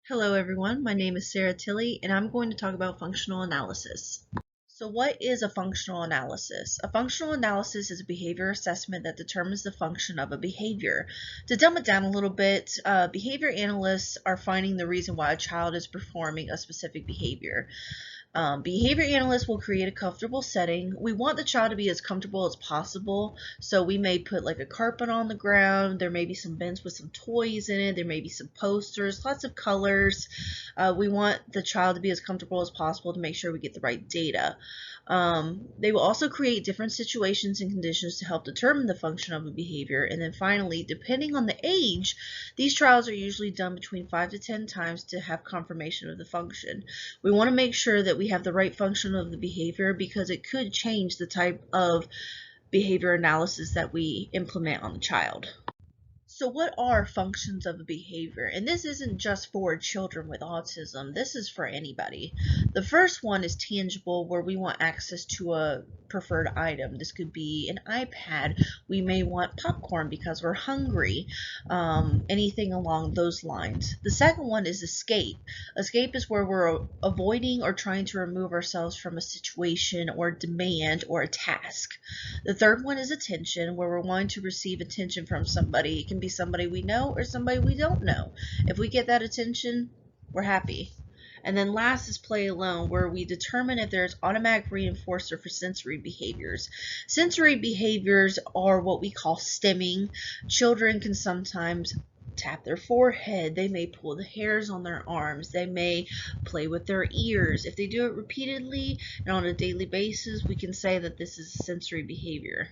Hello everyone, my name is Sarah Tilley and I'm going to talk about functional analysis. So what is a functional analysis? A functional analysis is a behavior assessment that determines the function of a behavior. To dumb it down a little bit, behavior analysts are finding the reason why a child is performing a specific behavior. Behavior analysts will create a comfortable setting. We want the child to be as comfortable as possible, so we may put like a carpet on the ground. There may be some bins with some toys in it. There may be some posters, lots of colors. We want the child to be as comfortable as possible to make sure we get the right data. They will also create different situations and conditions to help determine the function of a behavior. And then finally, depending on the age, these trials are usually done between 5 to 10 times to have confirmation of the function. We want to make sure that we have the right function of the behavior because it could change the type of behavior analysis that we implement on the child. So what are functions of a behavior? And this isn't just for children with autism, this is for anybody. The first one is tangible, where we want access to a preferred item. This could be an iPad. We may want popcorn because we're hungry, anything along those lines. The second one is escape. Escape is where we're avoiding or trying to remove ourselves from a situation or demand or a task. The third one is attention, where we're wanting to receive attention from somebody. It can be somebody we know or somebody we don't know. If we get that attention, we're happy. And then last is play alone, where we determine if there's automatic reinforcer for sensory behaviors. Sensory behaviors are what we call stimming. Children can sometimes tap their forehead, they may pull the hairs on their arms, they may play with their ears. If they do it repeatedly and on a daily basis, we can say that this is a sensory behavior.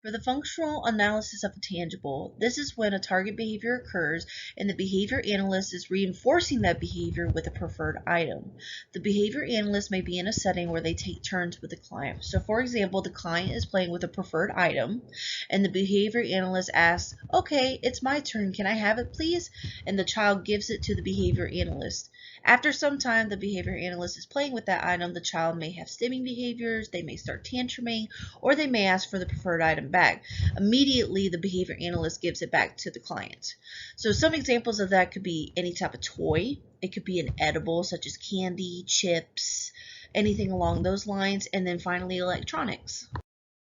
For the functional analysis of a tangible, this is when a target behavior occurs and the behavior analyst is reinforcing that behavior with a preferred item. The behavior analyst may be in a setting where they take turns with the client. So for example, the client is playing with a preferred item and the behavior analyst asks, "Okay, it's my turn, can I have it please?" And the child gives it to the behavior analyst. After some time, the behavior analyst is playing with that item. The child may have stimming behaviors, they may start tantruming, or they may ask for the preferred item back. Immediately, the behavior analyst gives it back to the client. So some examples of that could be any type of toy. It could be an edible, such as candy, chips, anything along those lines. And then finally, electronics.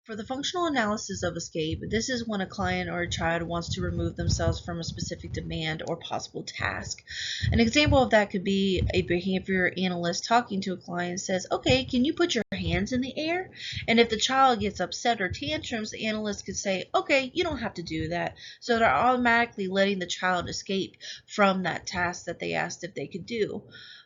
For the functional analysis of escape, this is when a client or a child wants to remove themselves from a specific demand or possible task. An example of that could be a behavior analyst talking to a client and says, "Okay, can you put your hands in the air?" And if the child gets upset or tantrums, the analyst could say, "Okay, you don't have to do that." So they're automatically letting the child escape from that task that they asked if they could do.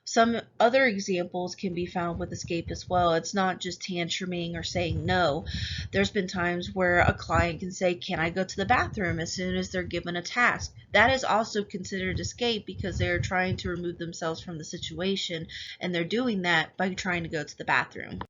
Some other examples can be found with escape as well. It's not just tantruming or saying no. There's been times where a client can say, "Can I go to the bathroom?" as soon as they're given a task. That is also considered escape because they're trying to remove themselves from the situation, and they're doing that by trying to go to the bathroom.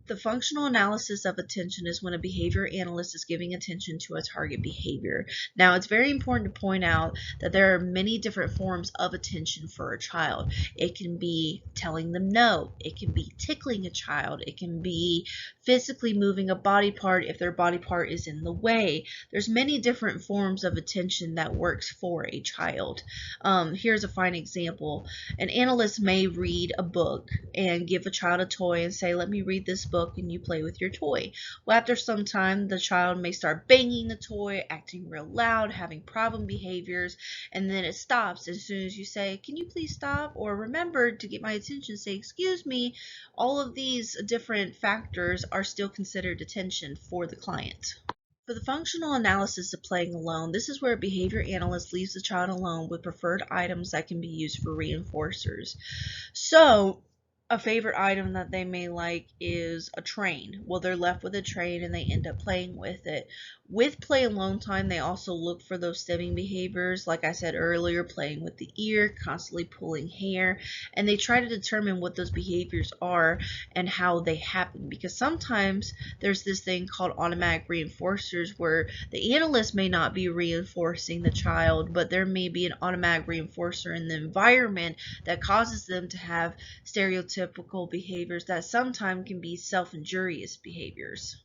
The functional analysis of attention is when a behavior analyst is giving attention to a target behavior. Now, it's very important to point out that there are many different forms of attention for a child. It can be telling them no. It can be tickling a child. It can be physically moving a body part if their body part is in the way. There's many different forms of attention that works for a child. Here's a fine example. An analyst may read a book and give a child a toy and say, "Let me read this book and you play with your toy." Well, after some time, the child may start banging the toy, acting real loud, having problem behaviors, and then it stops as soon as you say, "Can you please stop?" or "Remember to get my attention, say excuse me." All of these different factors are still considered attention for the client. For the functional analysis of playing alone, this is where a behavior analyst leaves the child alone with preferred items that can be used for reinforcers. So, a favorite item that they may like is a train. Well, they're left with a train and they end up playing with it. With play alone time, they also look for those stimming behaviors, like I said earlier, playing with the ear, constantly pulling hair, and they try to determine what those behaviors are and how they happen, because sometimes there's this thing called automatic reinforcers where the analyst may not be reinforcing the child, but there may be an automatic reinforcer in the environment that causes them to have stereotypical behaviors that sometimes can be self-injurious behaviors.